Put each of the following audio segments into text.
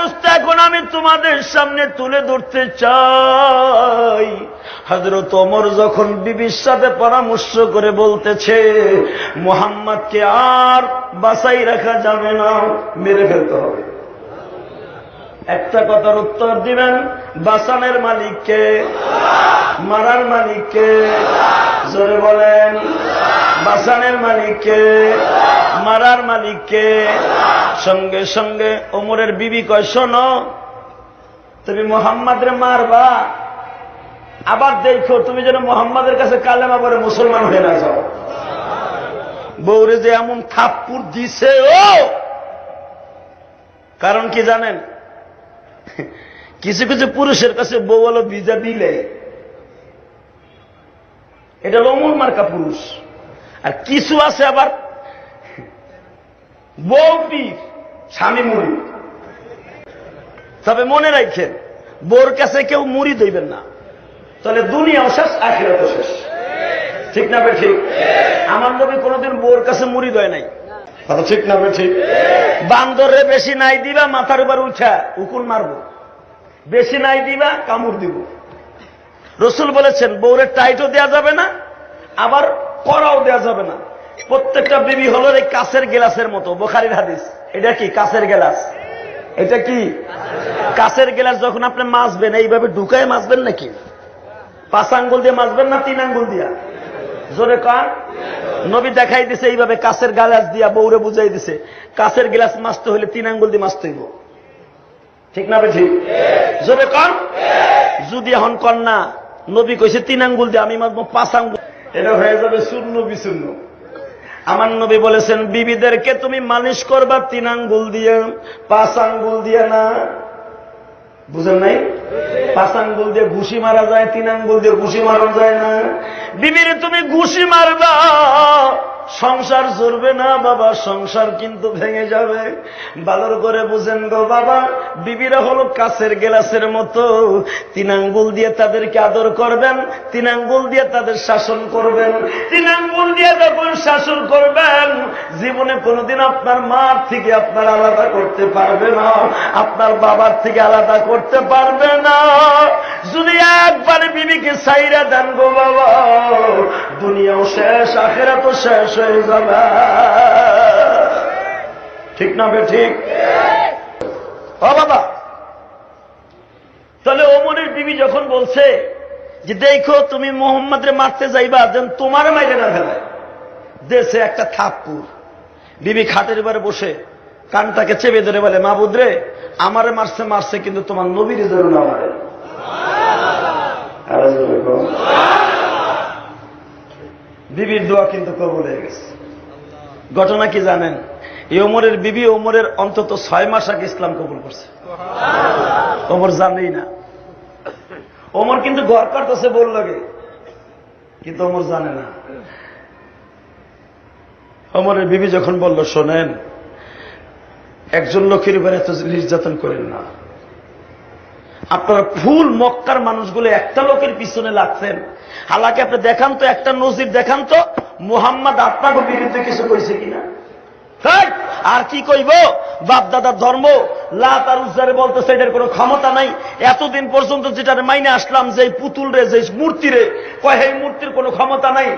অবস্থা এখন আমি তোমাদের সামনে তুলে ধরতে চাই। হযরত ওমর যখন বিবির সাথে পরামর্শ করে বলতেছে মুহাম্মদকে আর বাঁচাই রাখা যাবে না, মেরে ফেলতে হবে। একটা কথার উত্তর দিবেন, বাঁচানোর মালিককে, মারার মালিককে? জোরে বলেন, বাঁচানোর মালিককে, মারার মালিককে? সঙ্গে সঙ্গে ওমরের বিবি কয়, শোনো, তুমি মুহাম্মাদের মারবা, আবার দেখো তুমি যেন মুহাম্মাদের কাছে কালেমা পড়ে মুসলমান হয়ে না যাও। বউরে যে এমন থাপ্পড় দিছে ও, কারণ কি জানেন? কিছু কিছু পুরুষের কাছে বউ হলো ভিজা দিলে, এটা হলো ওমর মার্কা পুরুষ। আর কিছু আছে আবার বউ পীর, স্বামী মুড়ি। তবে মনে রাখেন, বউর কাছে কেউ মুড়ি দইবেন না, তাহলে দুনিয়াও শেষ, আখিরাতও শেষ। ঠিক না বে ঠিক? আমার নবী কোনোদিন বউর কাছে মুড়ি দেয় নাই, ঠিক না বে ঠিক? বান্দরে বেশি নাই দিবা মাথার উপর উঠা উকুন মারব, বেশি নাই দিবা কামড় দিব। রসুল বলেছেন বউরে টাইটও দেওয়া যাবে না, আবার করাও দেওয়া যাবে না। প্রত্যেকটা বিবি হলো এই কাঁচের গেলাসের মতো, বুখারীর হাদিস। এটা কি কাঁচের গেলাস? এটা কি কাঁচের গেলাস? যখন আপনি মাজবেন এইভাবে ঢুকায় মাজবেন নাকি? 5 আঙ্গুল দিয়ে মাজবেন না 3 আঙ্গুল দিয়া? জোরে কান। নবী দেখাই দিছে এইভাবে কাঁচের গ্লাস দিয়া, বউরে বুঝাই দিছে কাঁচের গ্লাস মাজতে হলে 3 আঙ্গুল দিয়ে মাজতে হইব। ঠিক না বে ঠিক? জোরে কান। যদি এখন কন্যা নবী কইছে 3 আঙ্গুল দিয়ে, আমি মাজবো 5 আঙ্গুল, এটা হয়ে যাবে শূন্য বিশূন্য। আমার নবী বলেছেন বিবিদেরকে তুমি মালিশ করবা 3 আঙ্গুল দিয়ে, 5 আঙ্গুল দিয়ে না। বুঝেন নাই? 5 আঙ্গুল দিয়ে ঘুষি মারা যায়, 3 আঙ্গুল দিয়ে ঘুষি মারা যায় না। বিবিরে তুমি ঘুষি মারবা, সংসার চলবে না বাবা, সংসার কিন্তু ভেঙে যাবে। ভালো করে বুঝেন গো বাবা, বিবিরা হলো কাঁচের গ্লাসের মতো। 3 আঙ্গুল দিয়ে তাদেরকে আদর করবেন, 3 আঙ্গুল দিয়ে তাদের শাসন করবেন। 3 আঙ্গুল দিয়ে যখন শাসন করবেন, জীবনে কোনোদিন আপনার মার থেকে আপনার আলাদা করতে পারবে না, আপনার বাবার থেকে আলাদা করতে পারবে না। যদি একবারে বিবিকে ছাইরা দেন গো বাবা, দুনিয়াও শেষ, আখিরাতও শেষ হয়ে যাবে। ঠিক না বে ঠিক? ও বাবা, তাহলে ওমরের বিবি যখন বলছে যে দেখো তুমি মুহাম্মদরে মারতে যাইবা, যেন তোমার মাইরে না ফেলায়, দেশে একটা থাপ্পড়। বিবি খাটের উপরে বসে কানটাকে চেপে ধরে বলে, মাবুদ রে, আমারে মারছে মারছে, কিন্তু তোমার নবীর যেন না মারে। বিবির দোয়া কিন্তু কবুল হয়ে গেছে। ঘটনা কি জানেন? এই ওমরের বিবি ওমরের অন্তত 6 মাস আগে ইসলাম কবুল করছে। ওমর জানেই না। ওমর কিন্তু ঘর কাটতেছে বল লাগে, কিন্তু ওমর জানে না। ওমরের বিবি যখন বলল, শোনেন, একজন লোকের উপরে এত নির্যাতন করেন না। আপনারা ফুল মক্কার মানুষগুলো একটা লোকের পিছনে লাগছেন। হালাকি আপনি দেখান তো, একটা নজির দেখান তো, মুহাম্মদ আপনাকে বিরুদ্ধে কিছু কইছে কিনা। আর কি কইব? বাপ দাদার ধর্ম লাত আর উজ্জারে বলতেছে এটার কোনো ক্ষমতা নাই। এতদিন পর্যন্ত যেটার মাইনে আসলাম, যে পুতুল রে, যে মূর্তি রে, কয় এই মূর্তির কোনো ক্ষমতা নাই।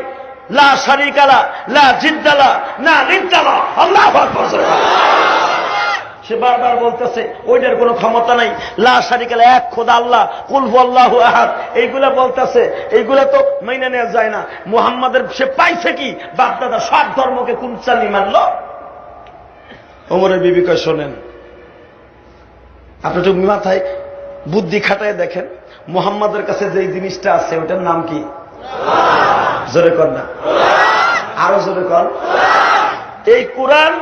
লা শারিকালা, লা জিদ্দালা, না রিদ্দালা, আল্লাহু আকবার। সে বারবার বলতেছে ওইটার কোনো ক্ষমতা নাই। লা শারিকালা, এক খোদা আল্লাহ, কুল হুয়াল্লাহু আহাদ, এইগুলা বলতেছে। এইগুলা তো মাইনে নেওয়া যায় না। মুহাম্মাদের সে পাইছে কি? বাপ দাদা সব ধর্মকে কুঞ্চালি মানলো। ওমরের বিবি কয়, শোনেন, আপনি একটু মাথায় বুদ্ধি খাটায় দেখেন, মুহাম্মাদের কাছে যে জিনিসটা আছে ওটার নাম কি? জোরে কর না, আরো জোরে কর। এই কোরআন।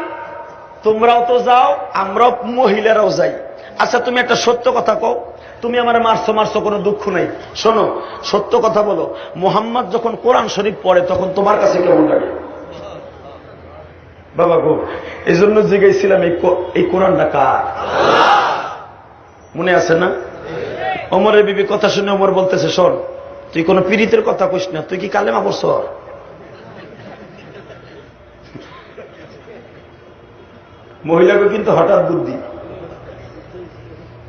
তোমরাও তো যাও, আমরাও মহিলারাও যাই। আচ্ছা তুমি একটা সত্য কথা কও, তুমি আমার মারছো মারছো, কোনো দুঃখ নাই। শোনো, সত্য কথা বলো, মুহাম্মদ যখন কোরআন শরীফ পড়ে তখন তোমার কাছে কেমন লাগে? বাবা গো, এই জন্য জিজ্ঞাসিলাম এই কোরআনটা কার? মনে আছে না? ওমরের বিবি কথা শুনে ওমর বলতেছে, শোন, তুই কোন পীড়িতের কথা কইস না, তুই কি কালেমা পড়ছ? মহিলাকে কিন্তু হঠাৎ বুদ্ধি।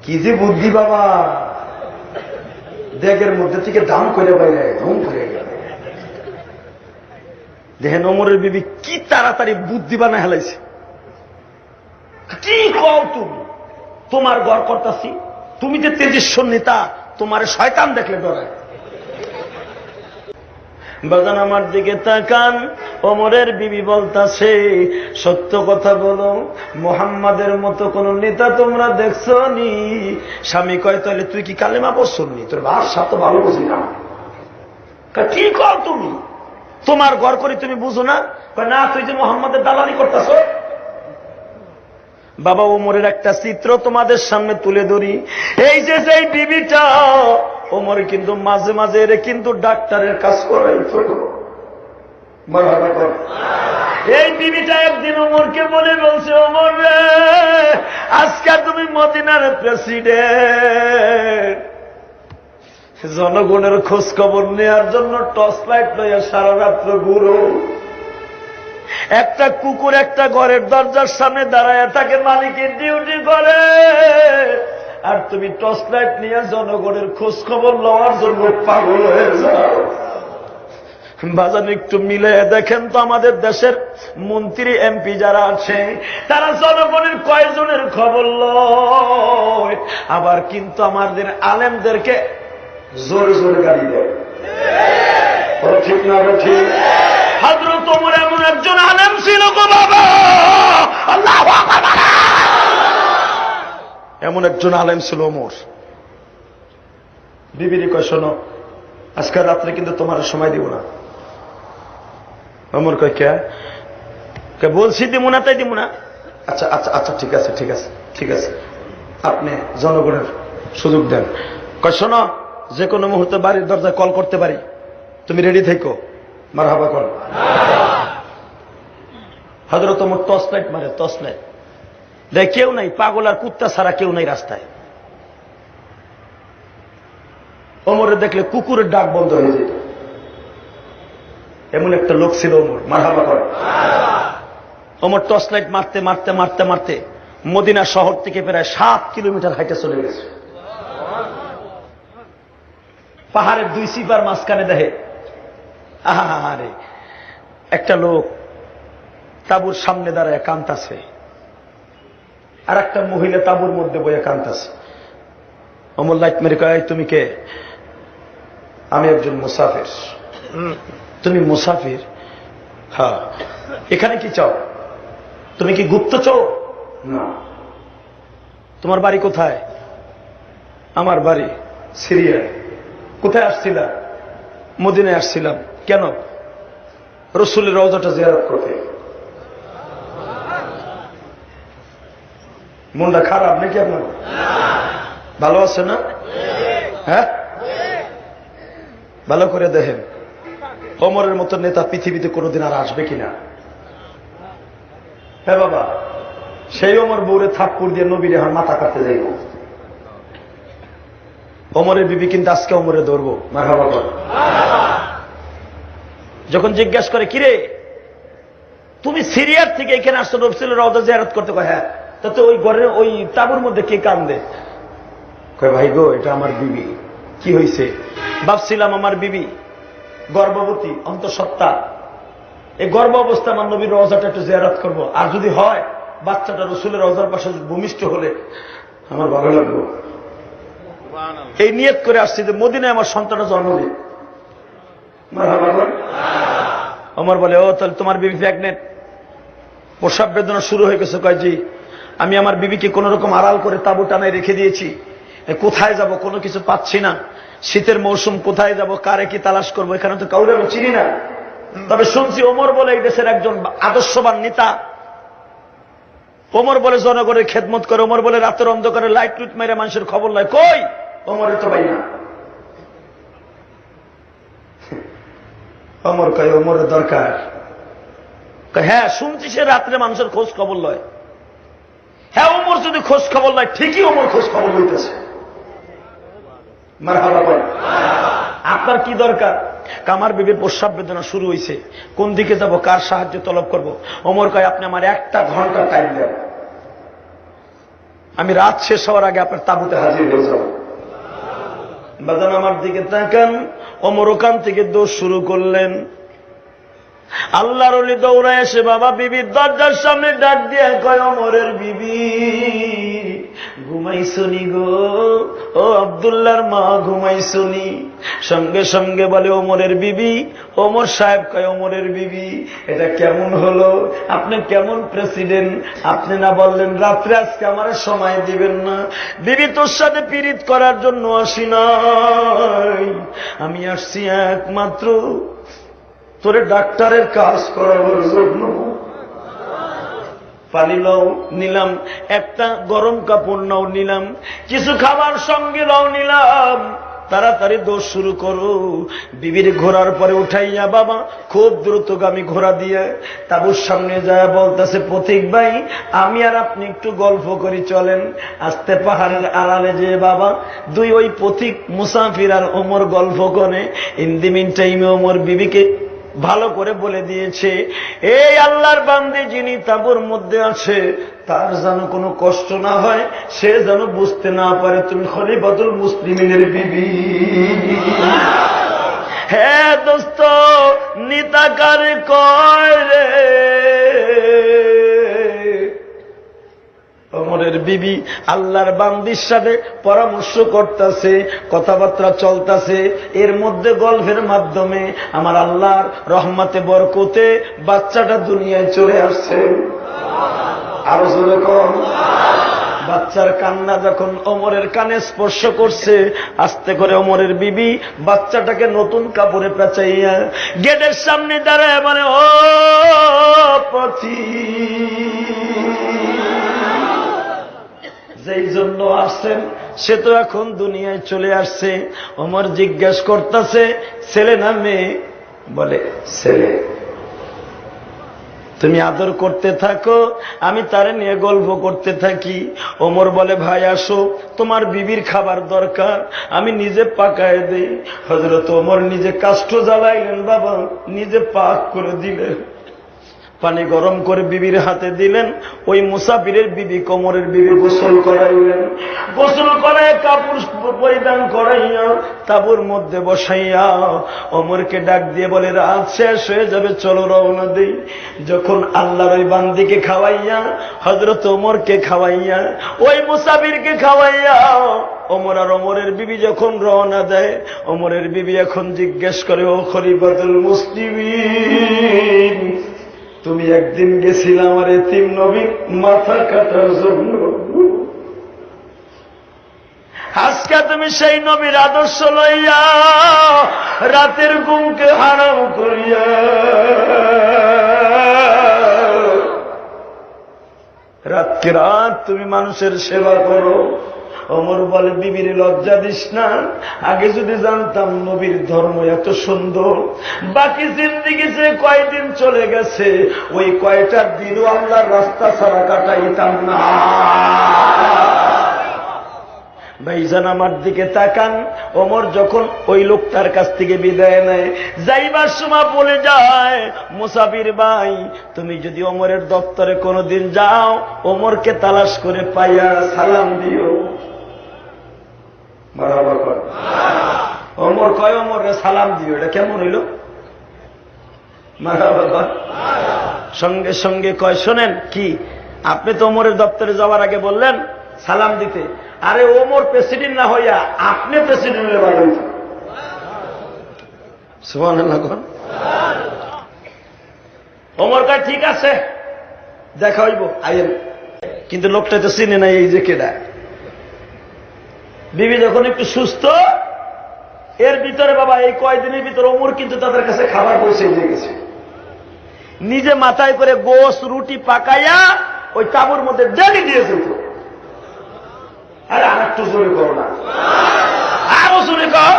কি যে বুদ্ধি বাবা, ব্যাগের মধ্যে থেকে দাম করে বাইরে ধুম করে গেল। দেখেন ওমরের বিবি কি তাড়াতাড়ি বুদ্ধি বানা হেলাইছে। কি কও তুমি, তোমার ঘর করতাছি, তুমি যে তেজস্বর নেতা, তোমার শয়তান দেখলে ডরায়। বাজান আমার দিকে তাকান, ওমরের বিবি বলতাছে সত্য কথা বলো, মুহাম্মাদের মতো কোন নেতা তোমরা দেখছো নি? স্বামী কয় তাহলে তুই কি কালেমা পড়ছনি? তোর ভাষা তো ভালো বুঝি না। কি কও তুমি, তোমার ঘর করে তুমি বুঝো না? না, তুই যে মুহাম্মাদের দালালি করতেছ। বাবা ওমরের একটা চিত্র তোমাদের সামনে তুলে ধরি। এই যে সেই বিবিটা, ওমর কিন্তু মাঝে মাঝে এর কিন্তু ডাক্তারের কাজ করাই। এই বিবিটা একদিন ওমরকে বলে বলছে, ওমর রে, আজকে তুমি মদিনার প্রেসিডেন্ট, জনগণের খোঁজ খবর নেওয়ার জন্য টর্চ লাইট লইয়া সারা রাত্র ঘুরো। একটা কুকুর একটা ঘরের দরজার সামনে দাঁড়ায় থাকে, মালিকের ডিউটি করে, আর তুমি টর্চ লাইট নিয়ে জনগণের খোঁজ খবর লওয়ার জন্য পাগল হয়ে যাও। বাজান একটু মিলে দেখেন তো, আমাদের দেশের মন্ত্রী এমপি যারা আছে, তারা জনগণের কয়জনের খবর লয়, আবার কিন্তু আমাদের আলেমদেরকে জোরে জোরে গাড়ি দেয়। ঠিক না ঠিক? হযরত ওমর এমন একজন আলেম ছিল গো বাবা, আল্লাহু আকবার, এমন একজন আলেম ছিল ওমর। বিবির কয়, শোনো, আজকাল রাত্রে কিন্তু তোমার সময় দিব না। ওমর কয়, কে বলছি দিব না, তাই দিব না। আচ্ছা আচ্ছা আচ্ছা, ঠিক আছে ঠিক আছে ঠিক আছে, আপনি জনগণের সুযোগ দেন। কয়, শোনো, যে কোনো মুহূর্তে বাড়ির দরজায় কল করতে পারি, তুমি রেডি থেকো। মারহাবা কর। হযরত ওমর টর্চ লাইট মারে, টর্চ লাইট দেখ, কেউ নাই, পাগল আর কুত্তা ছাড়া কেউ নাই রাস্তায়। ওমরে দেখলে কুকুরের ডাক বন্ধ হয়ে যেত, এমন একটা লোক ছিল ওমর। মারহাবা কর। ওমর টর্চ লাইট মারতে মারতে মারতে মারতে মদিনা শহর থেকে প্রায় 7 কিলোমিটার হাইটে চলে গেছে। পাহাড়ের 2 সিপার মাঝখানে দেখে, আহারে, একটা লোক তাঁবুর সামনে দাঁড়ায় কাঁদতাছে, আর একটা মহিলা তাঁবুর মধ্যে বইয়া কাঁদতাছে। ওমর লাইট মেরে কয়, তুমি কে? আমি একজন মুসাফির। তুমি মুসাফির? হ্যাঁ। এখানে কি চাও? তুমি কি গুপ্তচর? না। তোমার বাড়ি কোথায়? আমার বাড়ি সিরিয়া। কোথায় আসছিলা? মদিনায় আসছিলাম। কেন? রাসূলের রওজাটা জিয়ারত করতে। মনটা খারাপ নাকি আপনার? ভালো আছে না? হ্যাঁ, ভালো করে দেখেন, ওমরের মতো নেতা পৃথিবীতে কোনোদিন আর আসবে কিনা। হ্যাঁ বাবা, সেই ওমর বউরে থাপ্পড় দিয়ে নবীর এখন মাথা কাটতে যাইব। ওমরের বিবি কিন্তু আজকে ওমরে ধরবো। মারহাবা বল। যখন জিজ্ঞাসা করে, কিরে তুমি সিরিয়ার থেকে এখানে আসছো রাসূলের রওজা জিয়ারত করতে? কয়, হ্যাঁ। তাতে ওই ঘরের ওই তাঁবুর মধ্যে কে কান্দে? কয়, ভাই গো, এটা আমার বিবি। কি হয়েছে? ভাবছিলাম আমার বিবি গর্ভবতী, অন্তঃসত্ত্বা, এই গর্ভ অবস্থা আমার নবীর রওজাটা একটু জিয়ারত করবো, আর যদি হয় বাচ্চাটা রাসূলের রওজার পাশে ভূমিষ্ঠ হলে আমার ভালো লাগবে। এই নিয়ত করে আসছি যে মদিনায় আমার সন্তানটা জন্ম দিই। ওমর বলে, ও তাহলে তোমার বিবি প্রেগনেন্ট? প্রসব বেদনা শুরু হয়ে গেছে। কয়, জি। আমি আমার বিবিকে কোন রকম আড়াল করে তাঁবু টানায় রেখে দিয়েছি। কোথায় যাব, কোনো কিছু পাচ্ছি না। শীতের মৌসুম, কোথায় যাব, কারে কি তালাশ করবো, এখানে তো কাউরে আমি চিনি না। তবে শুনছি ওমর বলে এই দেশের একজন আদর্শবান নেতা। ওমর বলে জনগণের খেদমত করে। ওমর বলে রাতের অন্ধকারে লাইট টুইট মেরে মানুষের খবর লয়। কই? ওমরের তো ভাই না। ওমর কয়, ওমরের দরকার? হ্যাঁ, শুনছি সে রাত্রে মানুষের খোঁজ খবর লয়। হ্যাঁ, ওমর যদি খোঁজ খবর লয়, ঠিকই ওমর খোঁজ খবর লইতেছে। মারহাবা বল। আপনার কি দরকার? আমার বিবির প্রস্রাব বেদনা শুরু হয়েছে, কোন দিকে যাব, কার সাহায্য তলব করব? ওমর কয়, আপনি আমার 1 ঘন্টা টাইম দেন। আমি রাত শেষ হওয়ার আগে আপনার তাঁবুতে হাজির হয়ে যাব। বাজান আমার দিকে তাকান। ওমর ওখান থেকে দোষ শুরু করলেন। আল্লাহর ওলি দৌড়ায় এসে বাবা বিবির দরজার সামনে ডাক দিয়ে কয়, ওমরের বিবি ঘুমাইছনি গো, ও আব্দুল্লাহর মা ঘুমাইছনি? সঙ্গে সঙ্গে বলে ওমরের বিবি। ওমর সাহেব কয়, ওমরের বিবি এটা কেমন হলো? আপনি কেমন প্রেসিডেন্ট? আপনি না বললেন রাত্রে আজকে আমার সময় দিবেন না? বিবি তোর সাথে পীড়িত করার জন্য আসি নাই, আমি আসছি একমাত্র তোরে ডাক্তারের কাজ করাবার জন্য। পানি লও নিলাম, একটা গরম কাপড় নাও নিলাম, কিছু খাবার সঙ্গে নাও নিলাম, তাড়াতাড়ি দোষ শুরু করো। বিবির ঘোরার পরে উঠাইয়া বাবা খুব দ্রুতগামী ঘোড়া দিয়ে তাবুর সামনে যায় বলতেছে, পথিক ভাই আমি আর আপনি একটু গল্প করি চলেন। আস্তে পাহাড়ের আড়ালে যে বাবা দুই ওই পথিক মুসাফির আর ওমর গল্প করে। ইন দি মিন টাইমে ওমর বিবিকে ভালো করে বলে দিয়েছে, এই আল্লাহর বান্দী যিনি তাঁবুর মধ্যে আছে তার যেন কোনো কষ্ট না হয়, সে যেন বুঝতে না পারে তুমি খলিফাতুল মুসলিমিনের বিবি। হ্যাঁ দোস্ত, নিতাকার কয় রে। ওমরের বিবি আল্লাহর বান্দির সাথে পরামর্শ করতেছে, কথাবার্তা চলতেছে। এর মধ্যে গল্পের মাধ্যমে আমার আল্লাহর রহমতে বরকতে বাচ্চাটা দুনিয়ায় চলে আসছে। আরো জোরে কম। বাচ্চার কান্না যখন ওমরের কানে স্পর্শ করছে, আস্তে করে ওমরের বিবি বাচ্চাটাকে নতুন কাপড়ে পেঁচাইয়া গেটের সামনে দাঁড়ায় মানে, ও পথি যেই জন্য আসছেন সে তো এখন দুনিয়ায় চলে আসছে। ওমর জিজ্ঞাসা করতেছে, ছেলে না মেয়ে? বলে ছেলে। তুমি আদর করতে থাকো, আমি তারে নিয়ে গল্প করতে থাকি। ওমর বলে, ভাই আসো, তোমার বিবির খাবার দরকার, আমি নিজে পাকায় দেই। হযরত ওমর নিজে কাষ্ঠ জ্বালাইলেন বাবা, নিজে পাক করে দিলেন। পানি গরম করে বিবির হাতে দিলেন। ওই মুসাফিরের বিবি কোমরের বিবি গোসল করাইলেন। গোসল করায় কাপড় পরিধান করাইয়া তাঁবুর মধ্যে বসাইয়া ওমরকে ডাক দিয়ে বলে, রাত শেষ হয়ে যাবে, চলো রওনা দেই। যখন আল্লাহর ওই বান্দিকে খাওয়াইয়া, হযরত ওমরকে খাওয়াইয়া, ওই মুসাফিরকে খাওয়াইয়া ওমর আর ওমরের বিবি যখন রওনা দেয়, ওমরের বিবি এখন জিজ্ঞেস করে, ও খলিফাতুল মুসলিমিন, তুমি একদিন গেছিলে আমার এতিম নবীর মাথা কাটার জন্য, আজকে তুমি সেই নবীর আদর্শ লইয়া রাতের ঘুমকে হারাম করিয়া রাতকে রাত তুমি মানুষের সেবা করো। ওমর বলে, বিবির লজ্জা দিস না, আগে যদি জানতাম নবীর ধর্ম এত সুন্দর, বাকি জিন্দিগি যে কয়দিন চলে গেছে ওই কয়টা দিনও আল্লাহর রাস্তা ছাড়া কাটাইতাম না। ভাইজান আমার দিকে তাকান। ওমর যখন ওই লোকটার কাছ থেকে বিদায় নেয়, যাইবার সময় বলে যায়, মুসাফির ভাই তুমি যদি ওমরের দপ্তরে কোনোদিন যাও, ওমরকে তালাশ করে পাইয়া সালাম দিও। ওমর কয়, ওমরে সালাম দিও, এটা কেমন হইল? সঙ্গে সঙ্গে কয়, শোনেন কি, আপনি তো ওমরের দপ্তরে যাওয়ার আগে বললেন সালাম দিতে, আরে ওমর প্রেসিডেন্ট না হইয়া আপনি প্রেসিডেন্ট হলে ভালো হইত। সুবহানাল্লাহ। ওমর কয়, ঠিক আছে দেখা হইব, আইয়েন। কিন্তু লোকটা তো চিনে নাই এই যে কেডা। বিবি যখন একটু সুস্থ, এর ভিতরে বাবা এই কয়দিনের ভিতরে ওমর কিন্তু তাদের কাছে খাবার পৌঁছে দিয়ে গেছে। নিজে মাথায় করে গোশ রুটি পাকাইয়া ওই তাঁবুর মধ্যে ডেলি দিয়েছে। আরে আর একটু জোরে করো না, আরো জোরে কর।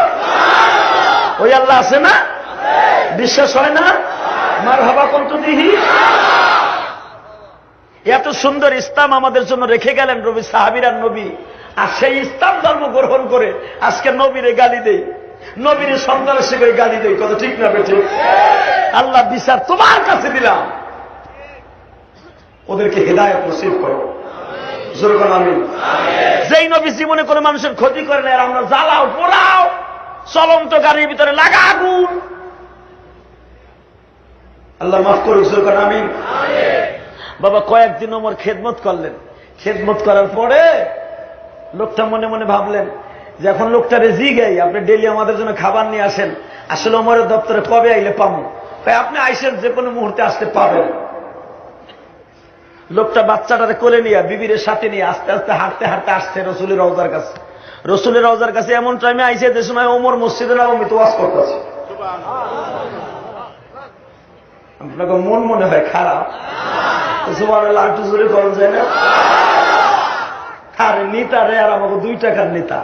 ওই আল্লাহ আছে না? বিশ্বাস হয় না? মারহাবা কন্ত দিহি। এত সুন্দর ইসলাম আমাদের জন্য রেখে গেলেন নবী, সাহাবীরা নবী, আর সেই ইসলাম ধর্ম গ্রহণ করে আজকে নবীরে গালি দেই, নবীর সন্তানের করে গালি দেই। কত ঠিক না বেঠে? আল্লাহ বিচার তোমার কাছে দিলাম, ওদেরকে হেদায়েত নসিব করো। যেই নবী জীবনে কোনো মানুষের ক্ষতি করে না, আর আমরা জ্বালাও পোড়াও, চলন্ত গাড়ির ভিতরে লাগা আগুন। আল্লাহ মাফ করুক, আমিন। বাবা কয়েকদিন ওমর খেদমত করলেন। খেদমত করার পরে লোকটা মনে মনে ভাবলেন যে এখন লোকটা রেজি গাই, আপনি ডেলি আমাদের জন্য খাবার নিয়ে আসেন, আসলে ওমরের দপ্তরে কবে আইলে পাবো? আপনি আইসেন, যে কোনো মুহূর্তে আসতে পাবেন। লোকটা বাচ্চাটারে কোলে নিয়ে, বিবির সাথে নিয়ে আস্তে আস্তে হাঁটতে হাঁটতে আসছে রসুলের রওজার কাছে। রসুলের রওজার কাছে এমন টাইমে আইসে যে সময় ওমর মসজিদে নববীতে ওয়াজ করতেছে। আপনাকে মন মনে হয় খারাপ, সুবহানাল্লাহ একটু জোরে করা যায় না? আরে নেতা রে, আর আমাকে 2 টাকার নেতা।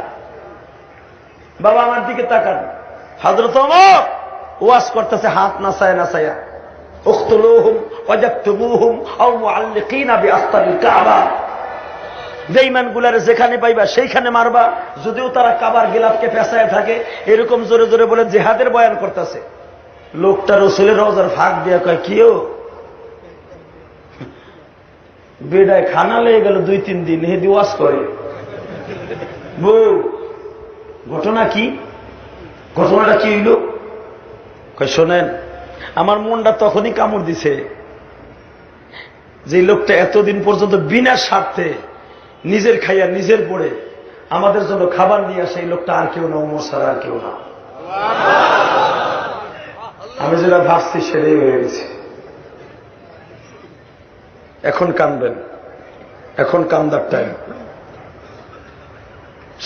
বাবা আমার দিকে তাকান, হযরত ওমর ওয়াজ করতেছে হাত নাচায় নাচায়া, উখতুলুহুম ওয়াজাকতুবুহুম আও মুআল্লিকিনা বিআস্তারিল কাবা। বেঈমানগুলারে যেখানে পাইবা সেইখানে মারবা, যদিও তারা কাবার গিলাফকে পেঁচায় থাকে। এরকম জোরে জোরে বলে জিহাদের বয়ান করতেছে। লোকটা রসুলের রওজার ফাঁক দিয়ে কয়, কিও বেডায় খানা লেগে গেল 2-3 দিন, হেদি ওয়াজ করে। বউ ঘটনা কি? ঘটনাটা কি হইল? কয় শোনেন, আমার মনটা তখনই কামড় দিছে যে লোকটা এতদিন পর্যন্ত বিনা স্বার্থে নিজের খাইয়া নিজের পড়ে আমাদের জন্য খাবার নিয়ে আসে, এই লোকটা আর কেউ না, ওমর ছাড়া আর কেউ না। আমি যেটা ভাবছি সেটাই হয়ে গেছে। এখন কাঁদবেন, এখন কান্দার টাইম।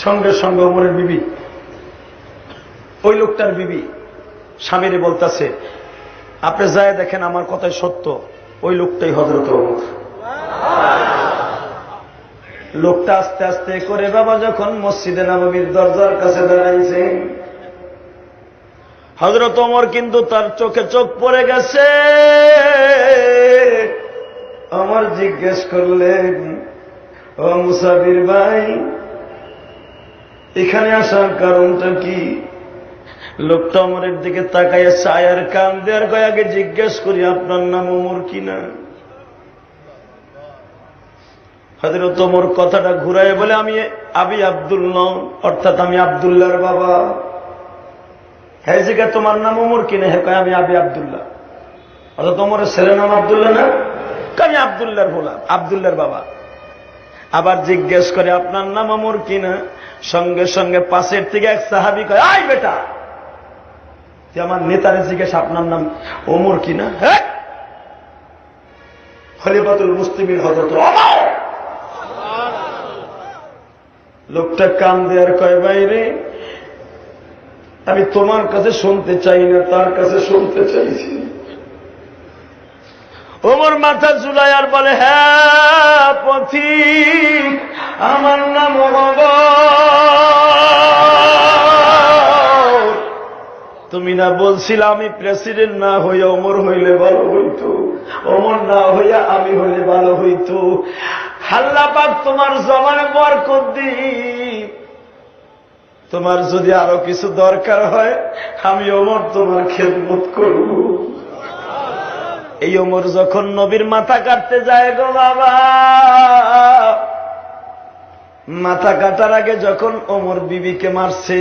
সঙ্গে সঙ্গে ওমরের বিবি, ওই লোকটার বিবি স্বামীরে বলতেছে, আপনি যায় দেখেন আমার কথাই সত্য, ওই লোকটাই হযরত ওমর। লোকটা আস্তে আস্তে করে বাবা যখন মসজিদে নববীর দরজার কাছে দাঁড়াইছে, হযরত ওমর কিন্তু তার চোখে চোখ পড়ে গেছে। ওমর জিজ্ঞেস করলেন, ও মুসাফির ভাই, এখানে আসার কারণটা কি? লোকটা ওমরের দিকে তাকাইয়া ছায়ার কান দেওয়ার কয়, আগে জিজ্ঞেস করি আপনার নাম ওমর কিনা? হযরত ওমর কথাটা ঘুরায় বলে, আমি আবি আব্দুল্লাহ, অর্থাৎ আমি আব্দুল্লাহর বাবা। হ্যাঁ জিজ্ঞা, তোমার নাম ওমর কিনা? হ্যাঁ কয়, আমি আবি আব্দুল্লাহ। অর্থাৎ ওমরের ছেলের নাম আব্দুল্লাহ না? আমি আব্দুল্লাহর বলা, আব্দুল্লাহর বাবা। আবার জিজ্ঞেস করে, আপনার নাম ওমর কিনা? সঙ্গে সঙ্গে পাশের থেকে এক সাহাবী কয়, আই বেটা, তুই আমার নেতারে জিজ্ঞেস আপনার নাম ওমর কিনা? হ্যাঁ, খলিফাতুল মুসলিমিন হযরত ওমর। লোকটা কান দেয়ার কয়, বাইরে আমি তোমার কাছে শুনতে চাই না, তার কাছে শুনতে চাইছি। ওমর মাথা ঝুলায় আর বলে, হ্যাঁ পথিক, আমার নাম ওমর। তুমি না বলছিলে আমি প্রেসিডেন্ট না হইয়া ওমর হইলে ভালো হইত, ওমর না হইয়া আমি হইলে ভালো হইত। আল্লাহ পাক তোমার জমানে বরকত দিই, তোমার যদি আরো কিছু দরকার হয় আমি ওমর তোমার খেদমত করব। এই ওমর যখন নবীর মাথা কাটতে যায় গো বাবা, মাথা কাটার আগে যখন ওমর বিবিকে মারছে,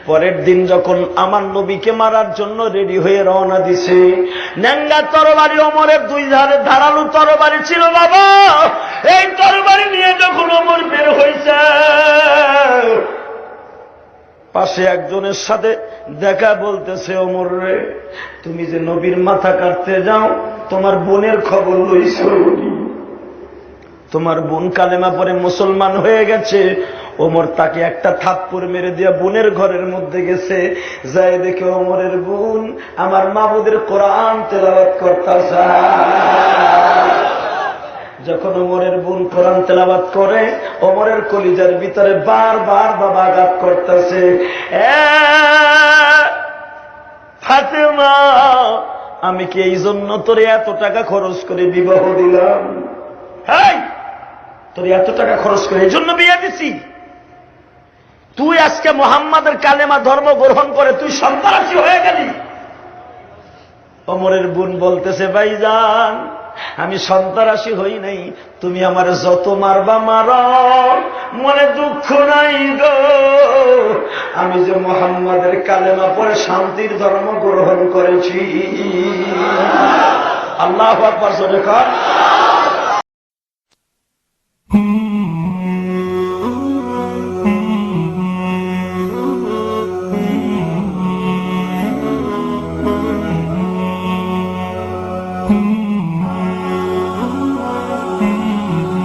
পরের দিন যখন আমার নবীকে মারার জন্য রেডি হয়ে রওনা দিছে, ন্যাঙ্গা তরবারি, ওমরের 2 ধারে ধারালো তরবারি ছিল বাবা। এই তরবারি নিয়ে যখন ওমর বের হয়েছে, পাশে একজনের সাথে দেখা, বলতেছে, ওমর রে, তুমি যে নবীর মাথা কাটতে যাও, তোমার বোনের খবর লইছ? তোমার বোন কালেমা পরে মুসলমান হয়ে গেছে। ওমর তাকে একটা থাপ্পড় মেরে দিয়া বোনের ঘরের মধ্যে গেছে, যাই দেখে ওমরের বোন আমার মাবুদের কোরআন তেলাওয়াত করতেছে। যখন ওমরের বোন কোরআন তেলাওয়াত করে, ওমরের কলিজার ভিতরে বারবার বাবা আঘাত করতেছে, ফাতেমা, আমি কি এই জন্য তোরে এত টাকা খরচ করে বিবাহ দিলাম? হ্যাঁ, তোর এত টাকা খরচ করে এই জন্য বিয়ে দিছি? তুই আজকে মুহাম্মাদের কালেমা ধর্ম গ্রহণ করে তুই সন্ত্রাসী হয়ে গেলি। ওমরের বোন বলতেছে, ভাইজান আমি সন্ত্রাসী হই নাই, তুমি আমার যত মারবা মার, মনে দুঃখ নাই গো, আমি যে মুহাম্মাদের কালেমা পড়ে শান্তির ধর্ম গ্রহণ করেছি। আল্লাহু আকবার, জোরে কর।